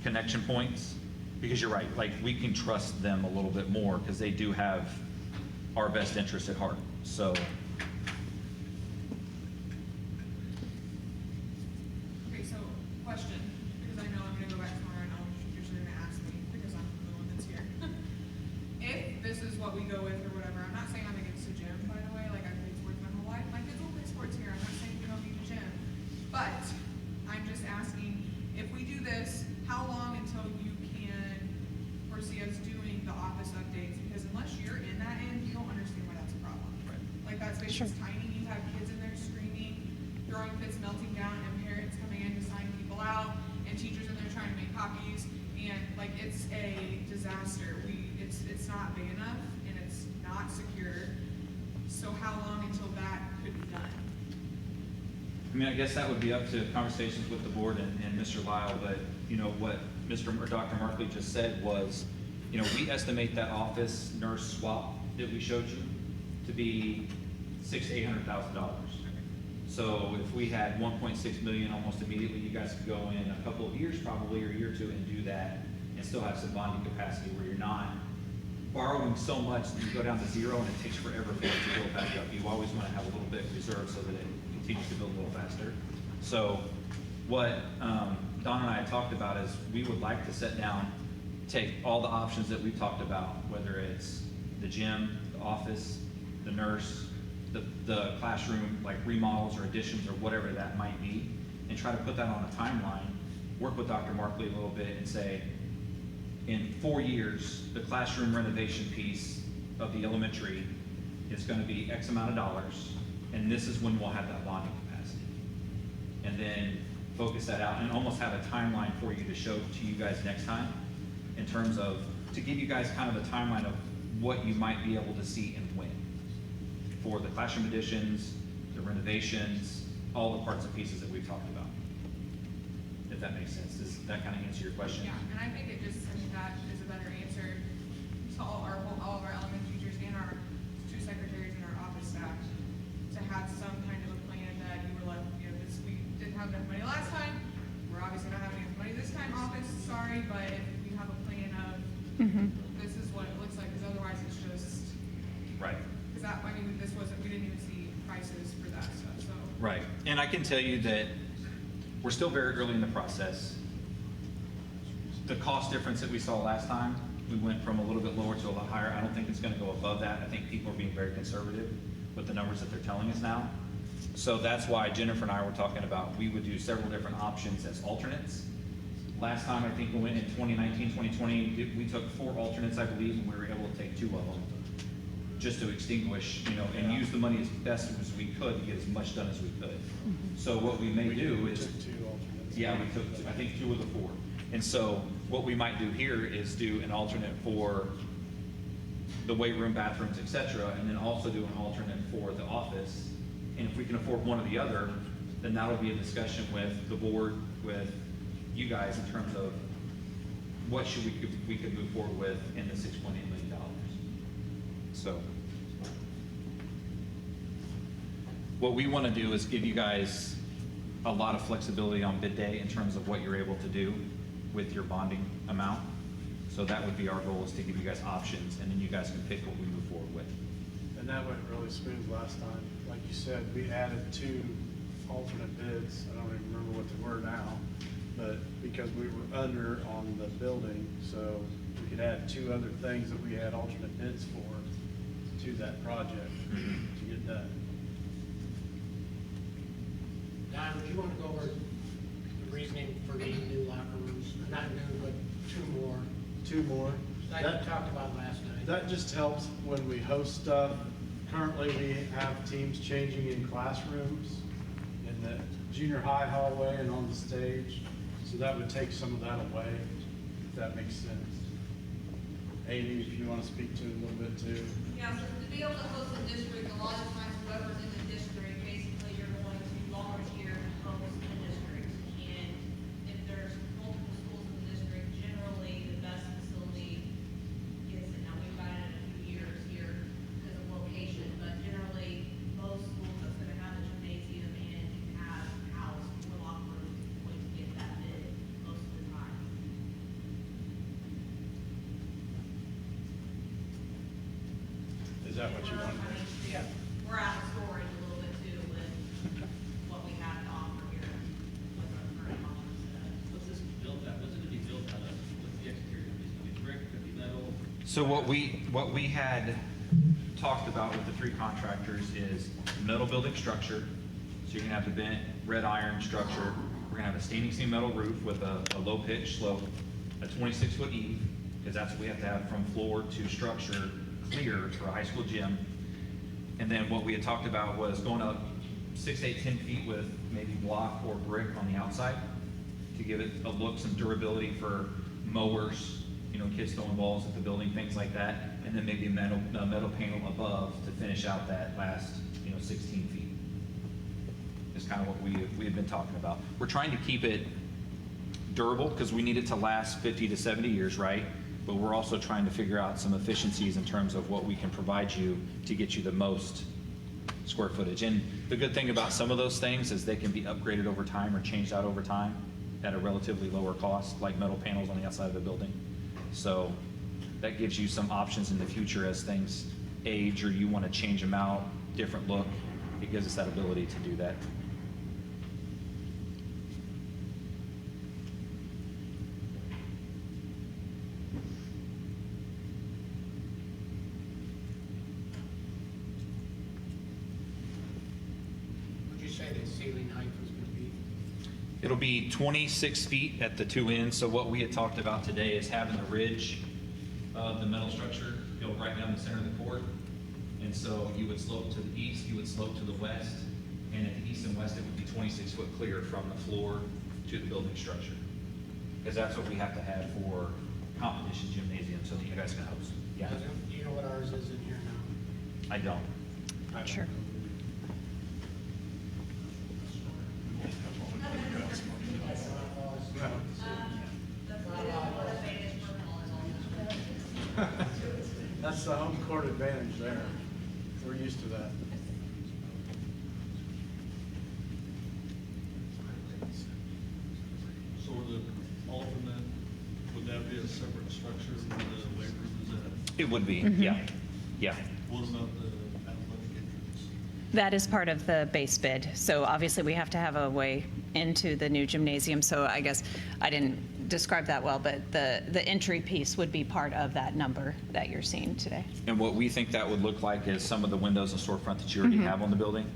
connection points. Because you're right, like we can trust them a little bit more because they do have our best interest at heart. So. Okay, so, question, because I know I'm gonna go back tomorrow and I'll, you're gonna ask me, because I'm the one that's here. If this is what we go with or whatever, I'm not saying I'm against the gym, by the way, like I've played sports my whole life, my kids will play sports here, I'm not saying we don't need a gym. But, I'm just asking, if we do this, how long until you can foresee us doing the office updates? Because unless you're in that end, you don't understand why that's a problem. Right. Like that space is tiny, you have kids in there screaming, throwing fits, melting down, and parents coming in to sign people out, and teachers in there trying to make copies, and like it's a disaster. It's not big enough, and it's not secure. So how long until that could be done? I mean, I guess that would be up to conversations with the board and Mr. Lyle, but, you know, what Dr. Markley just said was, you know, we estimate that office nurse swap that we showed you to be $600,000 to $800,000. So if we had 1.6 million almost immediately, you guys could go in a couple of years probably, or a year or two, and do that, and still have some bonding capacity where you're not borrowing so much that you go down to zero and it takes forever for it to build back up. You always want to have a little bit reserved so that it continues to build a little faster. So what Don and I talked about is we would like to sit down take all the options that we've talked about, whether it's the gym, the office, the nurse, the classroom, like remodels or additions or whatever that might be, and try to put that on a timeline, work with Dr. Markley a little bit and say, in 4 years, the classroom renovation piece of the elementary is gonna be X amount of dollars, and this is when we'll have that bonding capacity. And then focus that out and almost have a timeline for you to show to you guys next time in terms of, to give you guys kind of a timeline of what you might be able to see and when. For the classroom additions, the renovations, all the parts and pieces that we've talked about. If that makes sense, does that kind of answer your question? Yeah, and I think I think that is a better answer to all of our elementary teachers and our two secretaries and our office staff, to have some kind of a plan that you were like, you know, this, we didn't have enough money last time, we're obviously not having enough money this time, office, sorry, but if we have a plan of, this is what it looks like, because otherwise it's just, Right. because that, I mean, this wasn't, we didn't even see prices for that stuff, so. Right, and I can tell you that we're still very early in the process. The cost difference that we saw last time, we went from a little bit lower to a lot higher. I don't think it's gonna go above that. I think people are being very conservative with the numbers that they're telling us now. So that's why Jennifer and I were talking about, we would do several different options as alternates. Last time, I think we went in 2019, 2020, we took 4 alternates, I believe, and we were able to take 2 of them, just to extinguish, you know, and use the money as best as we could to get as much done as we could. So what we may do is, Took 2 alternates. yeah, we took, I think, 2 of the 4. And so what we might do here is do an alternate for the weight room, bathrooms, et cetera, and then also do an alternate for the office. And if we can afford one or the other, then that'll be a discussion with the board, with you guys in terms of what should we could move forward with in the $6.8 million. So what we want to do is give you guys a lot of flexibility on bid day in terms of what you're able to do with your bonding amount. So that would be our goal, is to give you guys options, and then you guys can pick what we move forward with. And that went really smooth last time. Like you said, we added 2 alternate bids. I don't even remember what they were now, but because we were under on the building, so we could add 2 other things that we had alternate bids for to that project to get done. Don, would you want to go over the reasoning for needing new locker rooms? Not new, but 2 more, 2 more. like we talked about last night? That just helps when we host stuff. Currently, we have teams changing in classrooms, in the junior high hallway and on the stage. So that would take some of that away, if that makes sense. Amy, if you want to speak to it a little bit too. Yeah, so to be able to host a district, a lot of times whoever's in the district, basically you're going to volunteer to host the district. And if there's multiple schools in the district, generally the best facility gets it. Now, we've got it in a few years here because of location, but generally most schools that's gonna have a gymnasium and have house or locker rooms is going to get that bid most of the time. Is that what you want? Yeah, we're out of storage a little bit too with what we have to offer here with our current office. What's this built out, what's it gonna be built out of? What's the exterior, is it gonna be brick, could be metal? So what we had talked about with the 3 contractors is metal building structure. So you're gonna have the bent red iron structure. We're gonna have a standing seam metal roof with a low pitch slope, a 26-foot eave, because that's what we have to have from floor to structure clear for a high school gym. And then what we had talked about was going up 6, 8, 10 feet with maybe block or brick on the outside to give it a look, some durability for mowers, you know, kids throwing balls at the building, things like that. And then maybe a metal panel above to finish out that last, 16 feet. Is kind of what we have been talking about. We're trying to keep it durable because we need it to last 50 to 70 years, right? But we're also trying to figure out some efficiencies in terms of what we can provide you to get you the most square footage. And the good thing about some of those things is they can be upgraded over time or changed out over time at a relatively lower cost, like metal panels on the outside of the building. So that gives you some options in the future as things age or you want to change them out, different look. It gives us that ability to do that. ceiling height was gonna be? It'll be 26 feet at the two ends, so what we had talked about today is having the ridge of the metal structure go right down the center of the court. And so you would slope to the east, you would slope to the west, and at the east and west, it would be 26 foot clear from the floor to the building structure. Because that's what we have to have for competition gymnasium, so that you guys can host. Yeah, Do you know what ours is in here now? I don't. Not sure. That's the home court advantage there. We're used to that. So the alternate, would that be a separate structure where the weight room is at? It would be, yeah, yeah. What about the athletic entrance? That is part of the base bid. So obviously, we have to have a way into the new gymnasium. So I guess I didn't describe that well, but the entry piece would be part of that number that you're seeing today. And what we think that would look like is some of the windows and storefront that you already have on the building.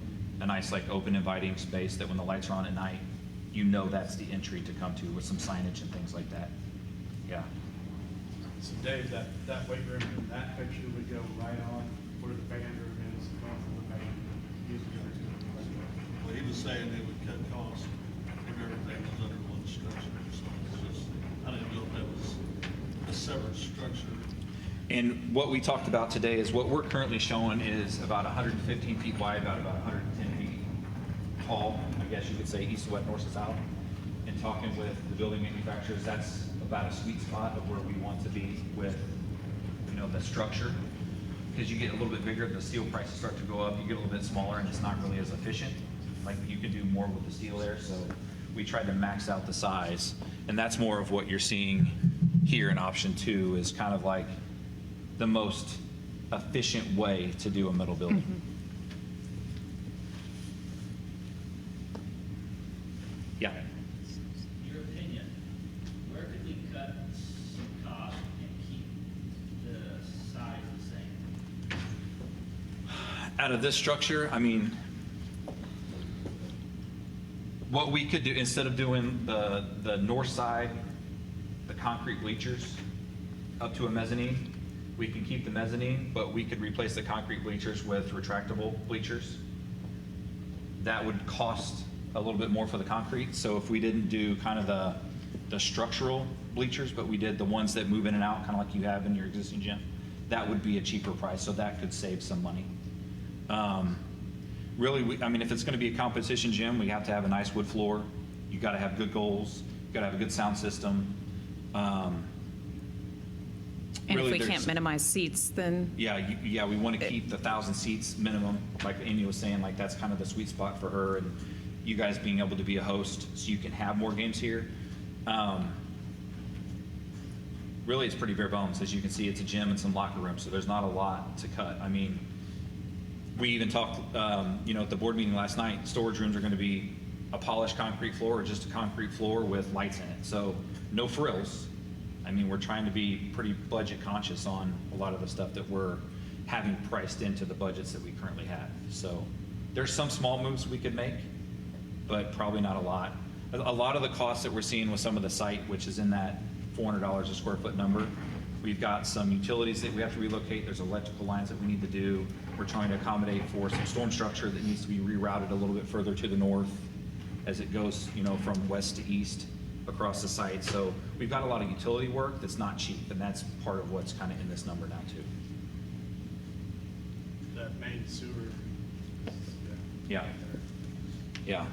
A nice, like, open, inviting space that when the lights are on at night, you know that's the entry to come to with some signage and things like that. Yeah. So Dave, that weight room in that picture would go right on where the band room is, going from the band. Well, he was saying it would cut costs if everything was under one structure, so it's just, I didn't know if that was a separate structure. And what we talked about today is what we're currently showing is about 115 feet wide, about 110 feet tall, I guess you could say, east to west, north to south. And talking with the building manufacturers, that's about a sweet spot of where we want to be with, you know, the structure. Because you get a little bit bigger, the steel prices start to go up, you get a little bit smaller, and it's not really as efficient. Like, you can do more with the steel there, so we tried to max out the size. And that's more of what you're seeing here in option 2, is kind of like the most efficient way to do a metal building. Yeah. Your opinion, where could we cut some cost and keep the size the same? Out of this structure, I mean, what we could do, instead of doing the north side, the concrete bleachers up to a mezzanine, we can keep the mezzanine, but we could replace the concrete bleachers with retractable bleachers. That would cost a little bit more for the concrete. So if we didn't do kind of the structural bleachers, but we did the ones that move in and out, kind of like you have in your existing gym, that would be a cheaper price, so that could save some money. Really, I mean, if it's gonna be a competition gym, we have to have a nice wood floor. You gotta have good goals, you gotta have a good sound system. And if Really, we there's- can't minimize seats, then Yeah, we want to keep the 1,000 seats minimum, like Amy was saying, like that's kind of the sweet spot for her, and you guys being able to be a host so you can have more games here. Really, it's pretty bare bones. As you can see, it's a gym and some locker rooms, so there's not a lot to cut. I mean, we even talked, you know, at the board meeting last night, storage rooms are going to be a polished concrete floor or just a concrete floor with lights in it. So no frills. I mean, we're trying to be pretty budget conscious on a lot of the stuff that we're having priced into the budgets that we currently have. So there's some small moves we could make, but probably not a lot. A lot of the costs that we're seeing with some of the site, which is in that $400 a square foot number, we've got some utilities that we have to relocate. There's electrical lines that we need to do. We're trying to accommodate for some storm structure that needs to be rerouted a little bit further to the north as it goes, you know, from west to east across the site. So we've got a lot of utility work that's not cheap, and that's part of what's kind of in this number now too. That main sewer. Yeah. Yeah.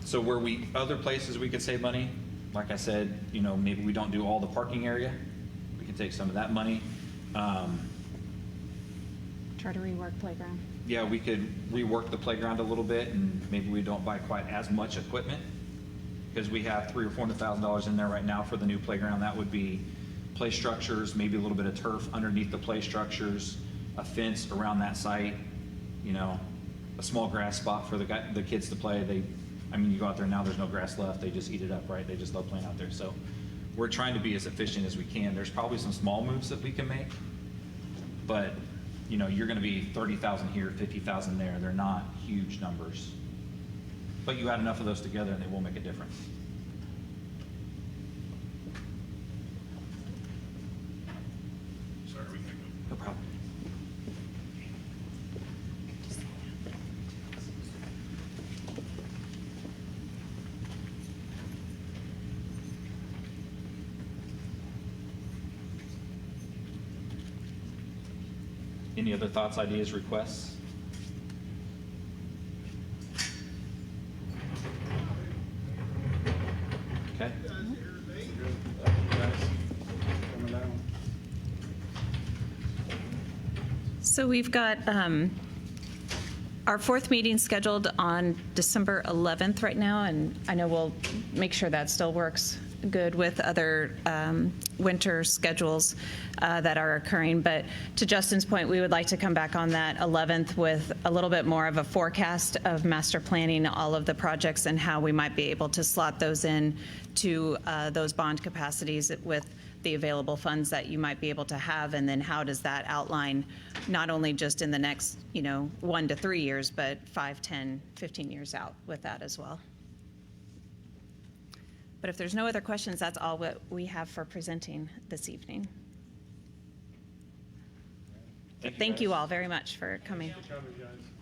So where other places we could save money, like I said, you know, maybe we don't do all the parking area. We can take some of that money. try to rework playground. Yeah, we could rework the playground a little bit, and maybe we don't buy quite as much equipment, because we have $300,000 or $400,000 in there right now for the new playground. That would be play structures, maybe a little bit of turf underneath the play structures, a fence around that site, you know, a small grass spot for the kids to play. I mean, you go out there now, there's no grass left. They just eat it up, right? They just love playing out there. So we're trying to be as efficient as we can. There's probably some small moves that we can make, but you know, you're gonna be 30,000 here, 50,000 there. They're not huge numbers. But you add enough of those together and they will make a difference. Sorry, we can go. No problem. Any other thoughts, ideas, requests? Okay. So we've got our fourth meeting scheduled on December 11th right now, and I know we'll make sure that still works good with other winter schedules that are occurring. But to Justin's point, we would like to come back on that 11th with a little bit more of a forecast of master planning all of the projects and how we might be able to slot those in to those bond capacities with the available funds that you might be able to have, and then how does that outline not only just in the next, 1 to 3 years, but 5, 10, 15 years out with that as well. But if there's no other questions, that's all what we have for presenting this evening. Thank you all very much for coming. Covered, guys.